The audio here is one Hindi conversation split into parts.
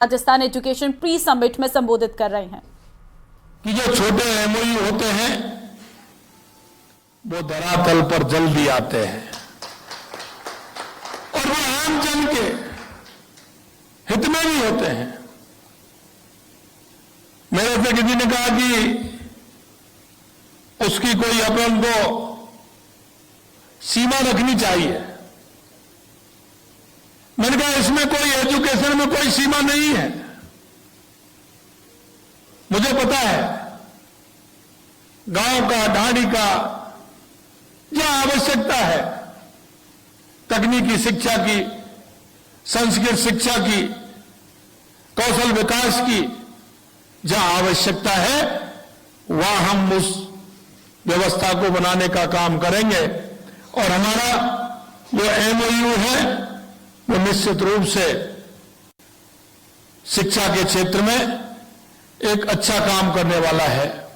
राजस्थान एजुकेशन प्री समिट में संबोधित कर रहे हैं कि जो छोटे एमओयू होते हैं वो धरातल पर जल्दी आते हैं और वो आम जन के हित में भी होते हैं। मेरे से किसी ने कहा कि उसकी कोई अपन को सीमा रखनी चाहिए। मैंने कहा इसमें कोई एजुकेशन में कोई सीमा नहीं है। मुझे पता है गांव का, ढाणी का जहां आवश्यकता है तकनीकी शिक्षा की, संस्कृत शिक्षा की, कौशल विकास की, जहां आवश्यकता है वहां हम उस व्यवस्था को बनाने का काम करेंगे। और हमारा जो एमओयू है वो निश्चित रूप से शिक्षा के क्षेत्र में एक अच्छा काम करने वाला है।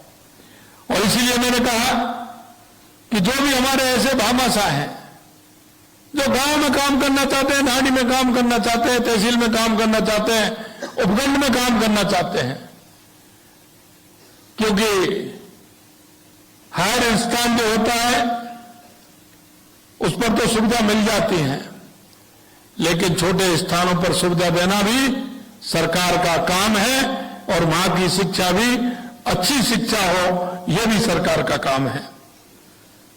और इसीलिए मैंने कहा कि जो भी हमारे ऐसे भामाशाह हैं जो गांव में काम करना चाहते हैं, ढाणी में काम करना चाहते हैं, तहसील में काम करना चाहते हैं, उपखंड में काम करना चाहते हैं, क्योंकि हायर स्थान जो होता है उस पर तो सुविधा मिल जाती है, लेकिन छोटे स्थानों पर सुविधा देना भी सरकार का काम है और वहां की शिक्षा भी अच्छी शिक्षा हो, यह भी सरकार का काम है।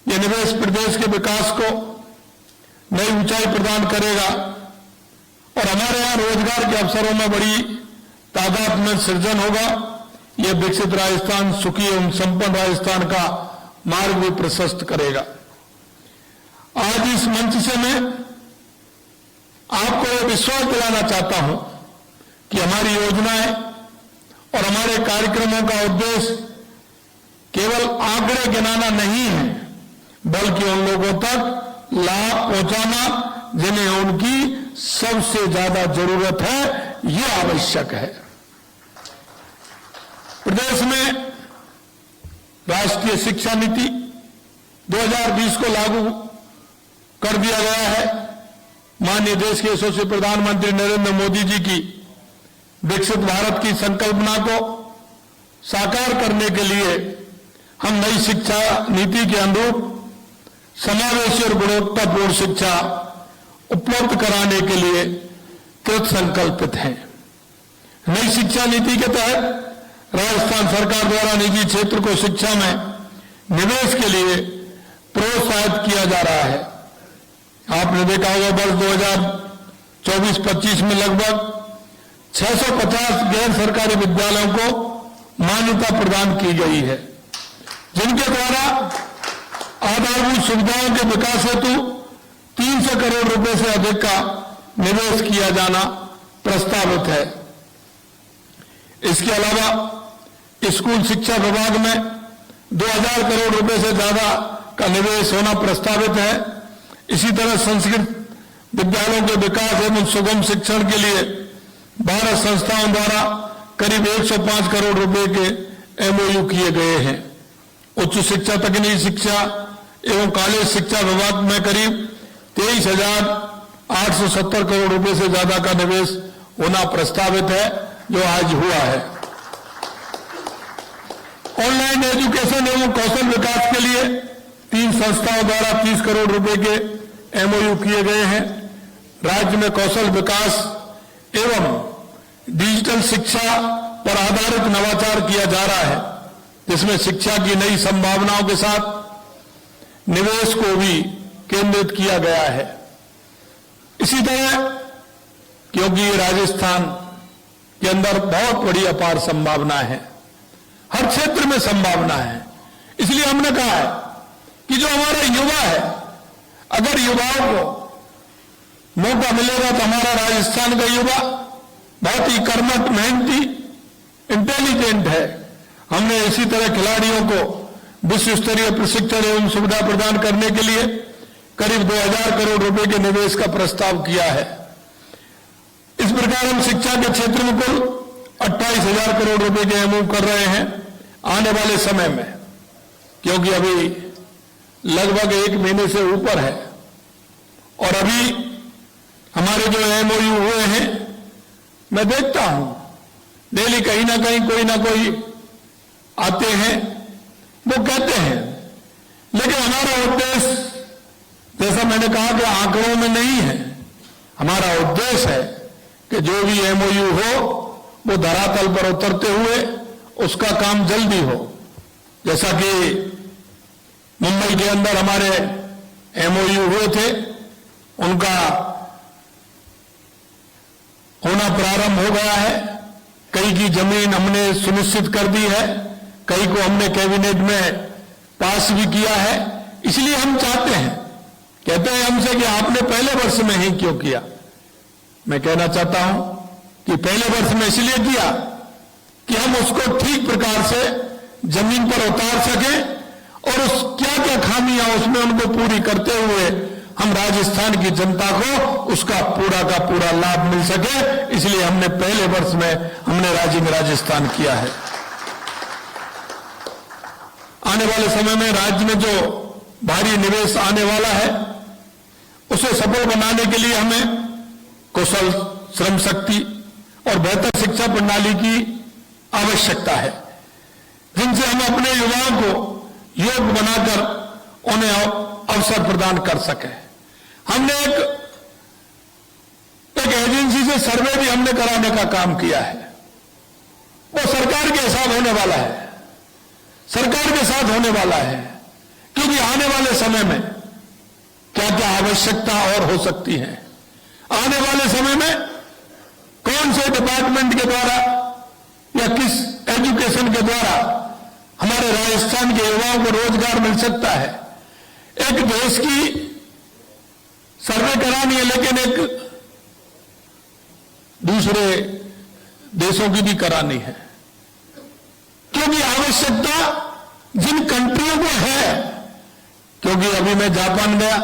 यह निवेश प्रदेश के विकास को नई ऊंचाई प्रदान करेगा और हमारे यहां रोजगार के अवसरों में बड़ी तादाद में सृजन होगा। यह विकसित राजस्थान, सुखी एवं संपन्न राजस्थान का मार्ग भी प्रशस्त करेगा। आज इस मंच से मैं आपको यह विश्वास दिलाना चाहता हूं कि हमारी योजनाएं और हमारे कार्यक्रमों का उद्देश्य केवल आंकड़े गिनाना नहीं है, बल्कि उन लोगों तक लाभ पहुंचाना जिन्हें उनकी सबसे ज्यादा जरूरत है, यह आवश्यक है। प्रदेश में राष्ट्रीय शिक्षा नीति 2020 को लागू कर दिया गया है। माननीय देश के यशस्वी प्रधानमंत्री नरेंद्र मोदी जी की विकसित भारत की संकल्पना को साकार करने के लिए हम नई शिक्षा नीति के अनुरूप समावेशी और गुणवत्तापूर्ण शिक्षा उपलब्ध कराने के लिए कृत संकल्पित हैं। नई शिक्षा नीति के तहत राजस्थान सरकार द्वारा निजी क्षेत्र को शिक्षा में निवेश के लिए प्रोत्साहित किया जा रहा है। आपने देखा होगा वर्ष 2024-25 में लगभग 650 गैर सरकारी विद्यालयों को मान्यता प्रदान की गई है, जिनके द्वारा आधारभूत सुविधाओं के विकास हेतु 300 करोड़ रुपए से अधिक का निवेश किया जाना प्रस्तावित है। इसके अलावा स्कूल शिक्षा विभाग में 2000 करोड़ रुपए से ज्यादा का निवेश होना प्रस्तावित है। इसी तरह संस्कृत विद्यालयों के विकास एवं सुगम शिक्षण के लिए भारत संस्थाओं द्वारा करीब 105 करोड़ रुपए के एमओयू किए गए हैं। उच्च शिक्षा, तकनीकी शिक्षा एवं कॉलेज शिक्षा विभाग में करीब 23,870 करोड़ रुपए से ज्यादा का निवेश होना प्रस्तावित है, जो आज हुआ है। ऑनलाइन एजुकेशन एवं कौशल विकास के लिए 3 संस्थाओं द्वारा 30 करोड़ रुपए के एमओयू किए गए हैं। राज्य में कौशल विकास एवं डिजिटल शिक्षा पर आधारित नवाचार किया जा रहा है, जिसमें शिक्षा की नई संभावनाओं के साथ निवेश को भी केंद्रित किया गया है। इसी तरह क्योंकि राजस्थान के अंदर बहुत बड़ी अपार संभावना है, हर क्षेत्र में संभावना है, इसलिए हमने कहा है कि जो हमारा युवा है, अगर युवाओं को मौका मिलेगा तो हमारा राजस्थान का युवा बहुत ही कर्मठ, मेहनती, इंटेलिजेंट है। हमने इसी तरह खिलाड़ियों को विश्व स्तरीय प्रशिक्षण एवं सुविधा प्रदान करने के लिए करीब 2000 करोड़ रुपए के निवेश का प्रस्ताव किया है। इस प्रकार हम शिक्षा के क्षेत्र में कुल 28,000 करोड़ रुपए के एमओयू कर रहे हैं आने वाले समय में, क्योंकि अभी लगभग 1 महीने से ऊपर है और अभी हमारे जो एमओयू हुए हैं मैं देखता हूं डेली कहीं ना कोई आते हैं, वो कहते हैं, लेकिन हमारा उद्देश्य, जैसा मैंने कहा कि आंकड़ों में नहीं है, हमारा उद्देश्य है कि जो भी एमओयू हो वो धरातल पर उतरते हुए उसका काम जल्दी हो। जैसा कि मुंबई के अंदर हमारे एमओयू हुए थे, उनका होना प्रारंभ हो गया है। कई की जमीन हमने सुनिश्चित कर दी है, कई को हमने कैबिनेट में पास भी किया है। इसलिए हम चाहते हैं, कहते हैं हमसे कि आपने पहले वर्ष में ही क्यों किया। मैं कहना चाहता हूं कि पहले वर्ष में इसलिए किया कि हम उसको ठीक प्रकार से जमीन पर उतार सकें और उस क्या क्या खामियां उसमें उनको पूरी करते हुए हम राजस्थान की जनता को उसका पूरा का पूरा लाभ मिल सके। इसलिए हमने पहले वर्ष में हमने राइजिंग राजस्थान किया है। आने वाले समय में राज्य में जो भारी निवेश आने वाला है उसे सफल बनाने के लिए हमें कौशल, श्रम शक्ति और बेहतर शिक्षा प्रणाली की आवश्यकता है, जिनसे हम अपने युवाओं को योग्य बनाकर उन्हें अवसर प्रदान कर सकें। हमने एक एजेंसी से सर्वे भी हमने कराने का काम किया है। वो सरकार के साथ होने वाला है, सरकार के साथ होने वाला है, क्योंकि आने वाले समय में क्या क्या आवश्यकता और हो सकती है, आने वाले समय में कौन से डिपार्टमेंट के द्वारा या किस एजुकेशन के द्वारा हमारे राजस्थान के युवाओं को रोजगार मिल सकता है। एक देश की सर्वे करानी है, लेकिन एक दूसरे देशों की भी करानी है, क्योंकि आवश्यकता जिन कंट्रियों को है। क्योंकि अभी मैं जापान गया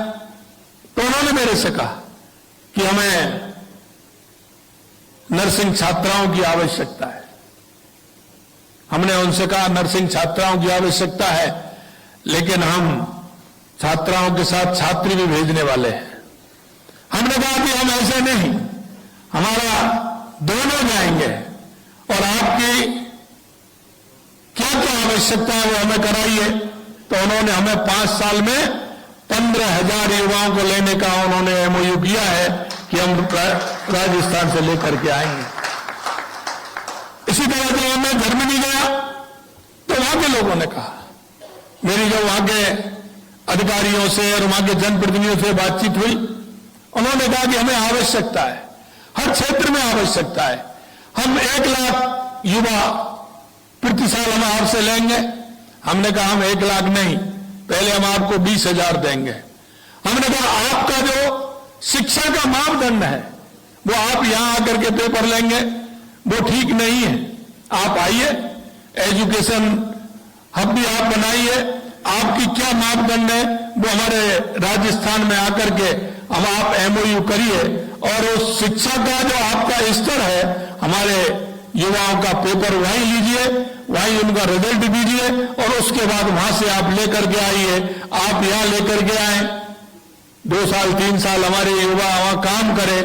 तो उन्होंने मेरे से कहा कि हमें नर्सिंग छात्राओं की आवश्यकता है। हमने उनसे कहा नर्सिंग छात्राओं की आवश्यकता है, लेकिन हम छात्राओं के साथ छात्री भी भेजने वाले हैं। हमने कहा कि हम ऐसे नहीं, हमारा दोनों जाएंगे और आपकी क्या क्या आवश्यकता है वो हमें कराइए। तो उन्होंने हमें 5 साल में 15,000 युवाओं को लेने का उन्होंने एमओयू किया है कि हम राजस्थान से लेकर के आएंगे। इसी तरह जब मैं जर्मनी गया तो वहां के लोगों ने कहा, मेरी जो वहां के अधिकारियों से और वहां के जनप्रतिनिधियों से बातचीत हुई, उन्होंने कहा कि हमें आवश्यकता है, हर क्षेत्र में आवश्यकता है। हम 1 लाख युवा प्रति साल हम आपसे लेंगे। हमने कहा हम 1 लाख नहीं, पहले हम आपको 20,000 देंगे। हमने कहा आपका जो शिक्षा का मापदंड है वो आप यहां आकर के पेपर लेंगे, वो ठीक नहीं है। आप आइए, एजुकेशन हब भी आप बनाइए, आपकी क्या मापदंड है वो हमारे राजस्थान में आकर के हम आप एमओयू करिए और उस शिक्षा का जो आपका स्तर है हमारे युवाओं का पेपर वहीं लीजिए, वहीं उनका रिजल्ट दीजिए और उसके बाद वहां से आप लेकर के आइए। आप यहां लेकर के आए, 2 साल 3 साल हमारे युवा वहां काम करें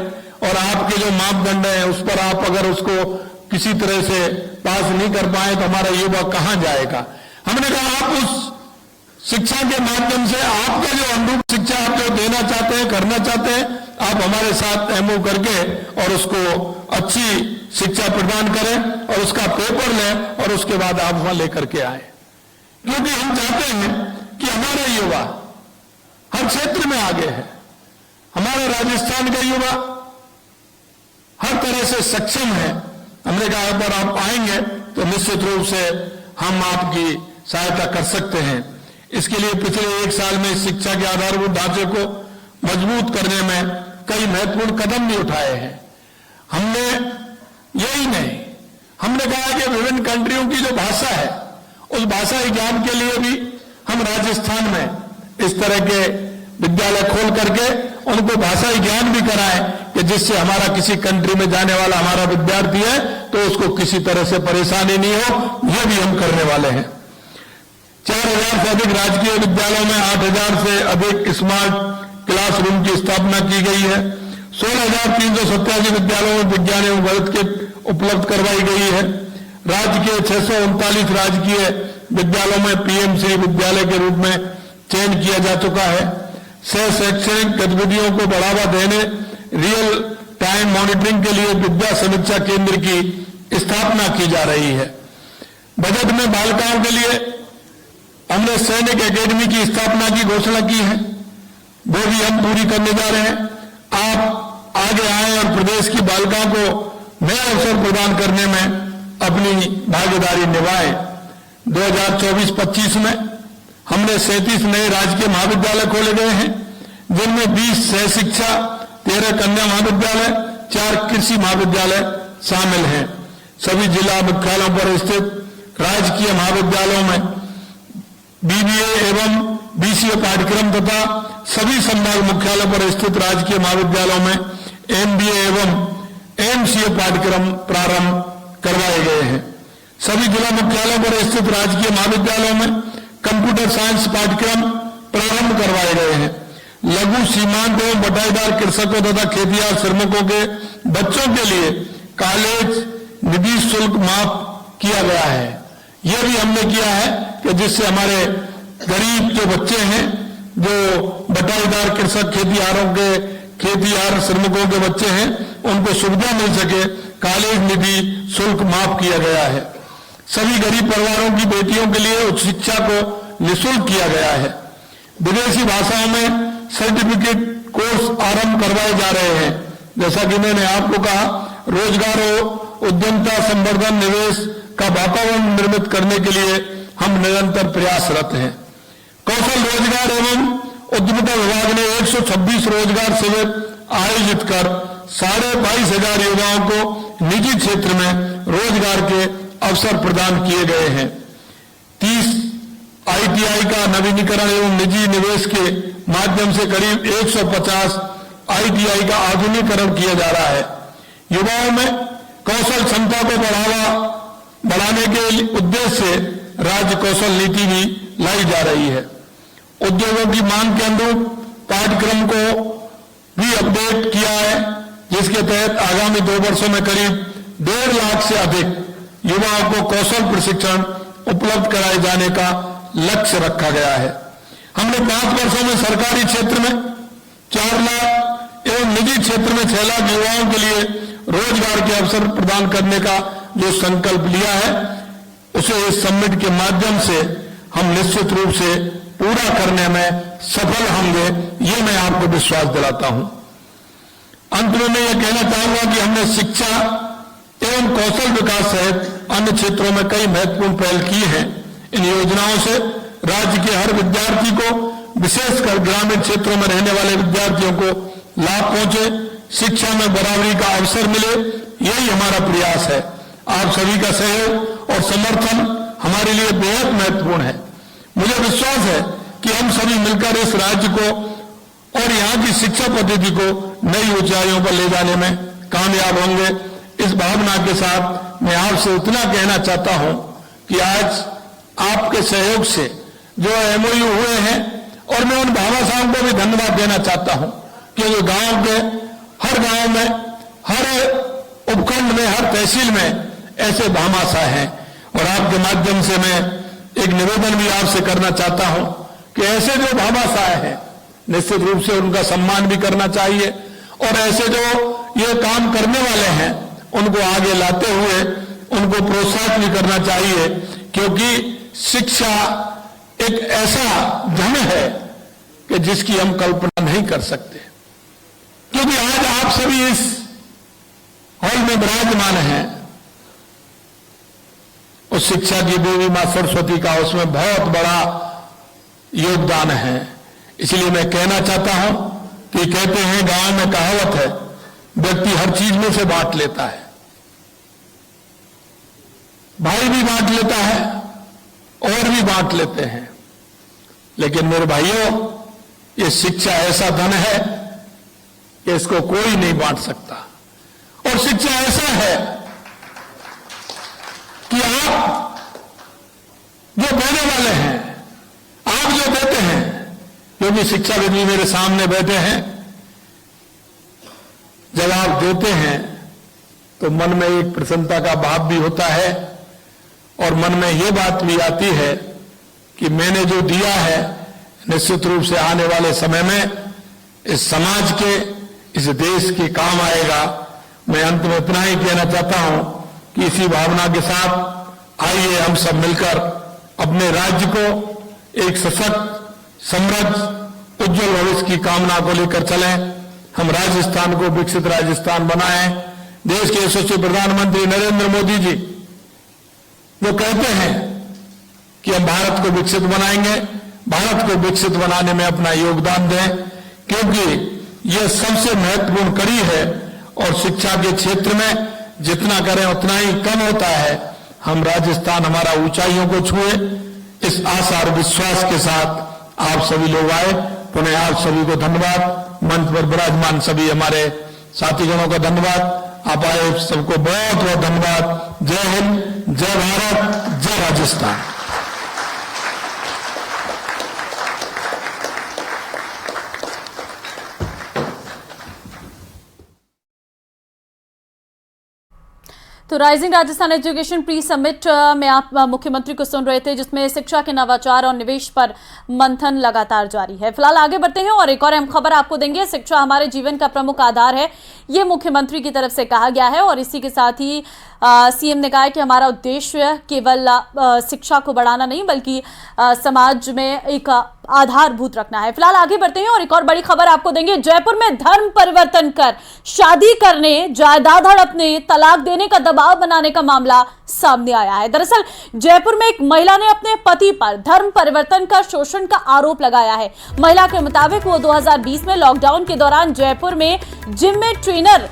और आपके जो मापदंड है उस पर आप अगर उसको किसी तरह से पास नहीं कर पाए तो हमारा युवा कहां जाएगा। हमने कहा आप उस शिक्षा के माध्यम से आपका जो अनुरूप शिक्षा आप जो देना चाहते हैं, करना चाहते हैं, आप हमारे साथ एमओ करके और उसको अच्छी शिक्षा प्रदान करें और उसका पेपर लें और उसके बाद आप वहां लेकर के आए। क्योंकि हम चाहते हैं कि हमारे युवा हर क्षेत्र में आगे है, हमारे राजस्थान के युवा हर तरह से सक्षम है। हमने कहा अगर आप आएंगे तो निश्चित रूप से हम आपकी सहायता कर सकते हैं। इसके लिए पिछले 1 साल में शिक्षा के आधारभूत ढांचे को मजबूत करने में कई महत्वपूर्ण कदम भी उठाए हैं। हमने यही नहीं, हमने कहा कि विभिन्न कंट्रियों की जो भाषा है उस भाषा ज्ञान के लिए भी हम राजस्थान में इस तरह के विद्यालय खोल करके उनको भाषा ज्ञान भी कराएं कि जिससे हमारा किसी कंट्री में जाने वाला हमारा विद्यार्थी है तो उसको किसी तरह से परेशानी नहीं हो, यह भी हम करने वाले हैं। 4,000 से अधिक राजकीय विद्यालयों में 8,000 से अधिक स्मार्ट क्लासरूम की स्थापना की गई है। 16,387 विद्यालयों में विज्ञान एवं गणित किट उपलब्ध करवाई गई है। राज्य के 639 राजकीय विद्यालयों में पीएम श्री विद्यालय के रूप में चयन किया जा चुका है। सह शैक्षणिक गतिविधियों को बढ़ावा देने रियल टाइम मॉनिटरिंग के लिए विद्या समीक्षा केंद्र की स्थापना की जा रही है। बजट में बालिकाओं के लिए हमने सैनिक एकेडमी की स्थापना की घोषणा की है, वो भी हम पूरी करने जा रहे हैं। आप आगे आए और प्रदेश की बालिकाओं को नया अवसर प्रदान करने में अपनी भागीदारी निभाएं। 2024-25 में हमने 37 नए राजकीय महाविद्यालय खोले गए हैं, जिनमें 20 सह शिक्षा, 13 कन्या महाविद्यालय, 4 कृषि महाविद्यालय शामिल हैं। सभी जिला मुख्यालयों पर स्थित राजकीय महाविद्यालयों में बीबीए एवं बीसीए पाठ्यक्रम तथा सभी संभाग मुख्यालय पर स्थित राजकीय महाविद्यालयों में एमबीए एवं एमसीए पाठ्यक्रम प्रारंभ करवाए गए हैं। सभी जिला मुख्यालयों पर स्थित राजकीय महाविद्यालयों में कंप्यूटर साइंस पाठ्यक्रम प्रारंभ करवाए गए हैं। लघु सीमांत एवं बटाईदार कृषकों तथा खेतिहर श्रमिकों के बच्चों के लिए कॉलेज निधि शुल्क माफ किया गया है। यह भी हमने किया है कि जिससे हमारे गरीब जो बच्चे हैं, जो बटाईदार कृषक खेतिहर श्रमिकों के बच्चे हैं, उनको सुविधा मिल सके, कॉलेज निधि शुल्क माफ किया गया है। सभी गरीब परिवारों की बेटियों के लिए उच्च शिक्षा को निःशुल्क किया गया है। विदेशी भाषाओं में सर्टिफिकेट कोर्स आरंभ करवाए जा रहे हैं। जैसा कि मैंने आपको कहा, रोजगार और उद्यमता संवर्धन निवेश का वातावरण निर्मित करने के लिए हम निरंतर प्रयासरत हैं। कौशल रोजगार एवं उद्यमिता विभाग ने 126 रोजगार शिविर आयोजित कर 22,500 युवाओं को निजी क्षेत्र में रोजगार के अवसर प्रदान किए गए हैं। 30 आईटीआई का नवीनीकरण एवं निजी निवेश के माध्यम से करीब 150 आईटीआई का आधुनिकीकरण किया जा रहा है। युवाओं में कौशल क्षमता को बढ़ाने के उद्देश्य से राज्य कौशल नीति भी लाई जा रही है। उद्योगों की मांग के अनुरूप पाठ्यक्रम को भी अपडेट किया है, जिसके तहत आगामी 2 वर्षों में करीब 1.5 लाख से अधिक युवाओं को कौशल प्रशिक्षण उपलब्ध कराए जाने का लक्ष्य रखा गया है। हमने 5 वर्षों में सरकारी क्षेत्र में 4 लाख एवं निजी क्षेत्र में 6 लाख युवाओं के लिए रोजगार के अवसर प्रदान करने का जो संकल्प लिया है, उसे इस समिट के माध्यम से हम निश्चित रूप से पूरा करने में सफल होंगे, ये मैं आपको विश्वास दिलाता हूं। अंत में मैं ये कहना चाहूंगा कि हमने शिक्षा एवं कौशल विकास सहित अन्य क्षेत्रों में कई महत्वपूर्ण पहल की हैं। इन योजनाओं से राज्य के हर विद्यार्थी को, विशेषकर ग्रामीण क्षेत्रों में रहने वाले विद्यार्थियों को लाभ पहुंचे, शिक्षा में बराबरी का अवसर मिले, यही हमारा प्रयास है। आप सभी का सहयोग और समर्थन हमारे लिए बेहद महत्वपूर्ण है। मुझे विश्वास है कि हम सभी मिलकर इस राज्य को और यहाँ की शिक्षा पद्धति को नई ऊंचाइयों पर ले जाने में कामयाब होंगे। इस भावना के साथ मैं आपसे उतना कहना चाहता हूं कि आज आपके सहयोग से जो एमओयू हुए हैं, और मैं उन भामाशाहों को भी धन्यवाद देना चाहता हूं कि जो गांव के हर गांव में, हर उपखंड में, हर तहसील में ऐसे भामाशाह हैं। और आपके माध्यम से मैं एक निवेदन भी आपसे करना चाहता हूं कि ऐसे जो भामाशाह हैं, निश्चित रूप से उनका सम्मान भी करना चाहिए, और ऐसे जो ये काम करने वाले हैं, उनको आगे लाते हुए उनको प्रोत्साहित भी करना चाहिए, क्योंकि शिक्षा एक ऐसा धन है कि जिसकी हम कल्पना नहीं कर सकते। क्योंकि आज आप सभी इस हॉल में विराजमान हैं, उस शिक्षा की देवी मां सरस्वती का उसमें बहुत बड़ा योगदान है। इसलिए मैं कहना चाहता हूं कि कहते हैं, गांव में कहावत है, व्यक्ति हर चीज में से बांट लेता है, भाई भी बांट लेता है और भी बांट लेते हैं, लेकिन मेरे भाइयों, ये शिक्षा ऐसा धन है कि इसको कोई नहीं बांट सकता। और शिक्षा ऐसा है कि आप जो देने वाले हैं, आप जो देते हैं, क्योंकि शिक्षाविद भी मेरे सामने बैठे हैं, जवाब देते हैं तो मन में एक प्रसन्नता का भाव भी होता है और मन में ये बात भी आती है कि मैंने जो दिया है निश्चित रूप से आने वाले समय में इस समाज के, इस देश के काम आएगा। मैं अंत में इतना ही कहना चाहता हूं कि इसी भावना के साथ आइए हम सब मिलकर अपने राज्य को एक सशक्त, समृद्ध, उज्जवल भविष्य की कामना को लेकर चलें। हम राजस्थान को विकसित राजस्थान बनाएं। देश के यशस्वी प्रधानमंत्री नरेंद्र मोदी जी वो कहते हैं कि हम भारत को विकसित बनाएंगे, भारत को विकसित बनाने में अपना योगदान दें, क्योंकि यह सबसे महत्वपूर्ण कड़ी है और शिक्षा के क्षेत्र में जितना करें उतना ही कम होता है। हम राजस्थान हमारा ऊंचाइयों को छुए, इस आशा और विश्वास के साथ आप सभी लोग आए। पुनः आप सभी को धन्यवाद। मंच पर विराजमान सभी हमारे साथीगणों का धन्यवाद। आप आए सबको बहुत बहुत धन्यवाद। जय हिंद, जय भारत, जय राजस्थान। तो rising Rajasthan education pre summit में आप मुख्यमंत्री को सुन रहे थे, जिसमें शिक्षा के नवाचार और निवेश पर मंथन लगातार जारी है। फिलहाल आगे बढ़ते हैं और एक और अहम खबर आपको देंगे। शिक्षा हमारे जीवन का प्रमुख आधार है, ये मुख्यमंत्री की तरफ से कहा गया है और इसी के साथ ही सीएम ने कहा है कि हमारा उद्देश्य केवल शिक्षा को बढ़ाना नहीं बल्कि समाज में एक आधारभूत रखना है। फिलहाल आगे बढ़ते हैं और एक और बड़ी खबर आपको देंगे। जयपुर में धर्म परिवर्तन कर शादी करने, जायदाद हड़पने, तलाक देने का दबाव बनाने का मामला सामने आया है। दरअसल जयपुर में एक महिला ने अपने पति पर धर्म परिवर्तन कर शोषण का आरोप लगाया है। महिला के मुताबिक वो 2020 में लॉकडाउन के दौरान जयपुर में जिम में ट्रेनर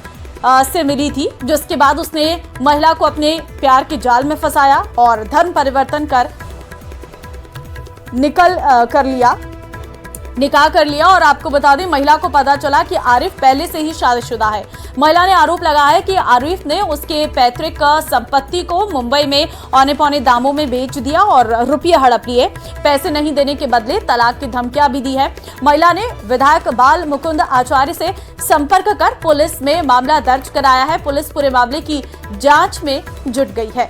से मिली थी, जिसके बाद उसने महिला को अपने प्यार के जाल में फंसाया और धर्म परिवर्तन कर निकाह कर लिया। और आपको बता दें, महिला को पता चला कि आरिफ पहले से ही शादीशुदा है। महिला ने आरोप लगाया है कि आरिफ ने उसके पैतृक संपत्ति को मुंबई में औने पौने दामों में बेच दिया और रुपये हड़प लिए। पैसे नहीं देने के बदले तलाक की धमकियां भी दी है। महिला ने विधायक बाल मुकुंद आचार्य से संपर्क कर पुलिस में मामला दर्ज कराया है। पुलिस पूरे मामले की जांच में जुट गई है।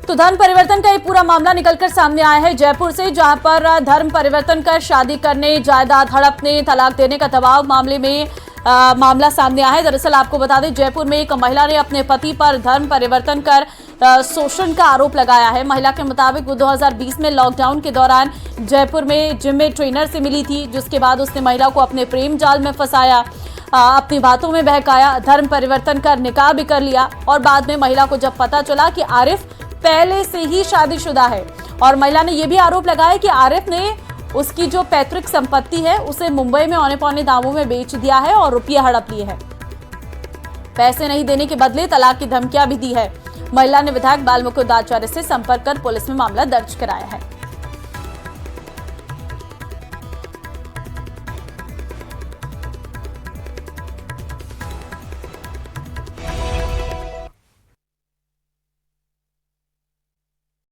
तो धर्म परिवर्तन का ये पूरा मामला निकलकर सामने आया है जयपुर से, जहां पर धर्म परिवर्तन कर शादी करने, जायदाद हड़पने, तलाक देने का दबाव मामले में मामला सामने आया है। दरअसल आपको बता दें, जयपुर में एक महिला ने अपने पति पर धर्म परिवर्तन कर शोषण का आरोप लगाया है। महिला के मुताबिक वो 2020 में लॉकडाउन के दौरान जयपुर में जिम में ट्रेनर से मिली थी, जिसके बाद उसने महिला को अपने प्रेम जाल में फंसाया, अपनी बातों में बहकाया, धर्म परिवर्तन कर निकाह भी कर लिया। और बाद में महिला को जब पता चला कि आरिफ पहले से ही शादीशुदा है और महिला ने यह भी आरोप लगाया कि आरिफ ने उसकी जो पैतृक संपत्ति है उसे मुंबई में औने पौने दामों में बेच दिया है और रुपये हड़प लिए हैं। पैसे नहीं देने के बदले तलाक की धमकियां भी दी है। महिला ने विधायक बाल मुकुंद आचार्य से संपर्क कर पुलिस में मामला दर्ज कराया है।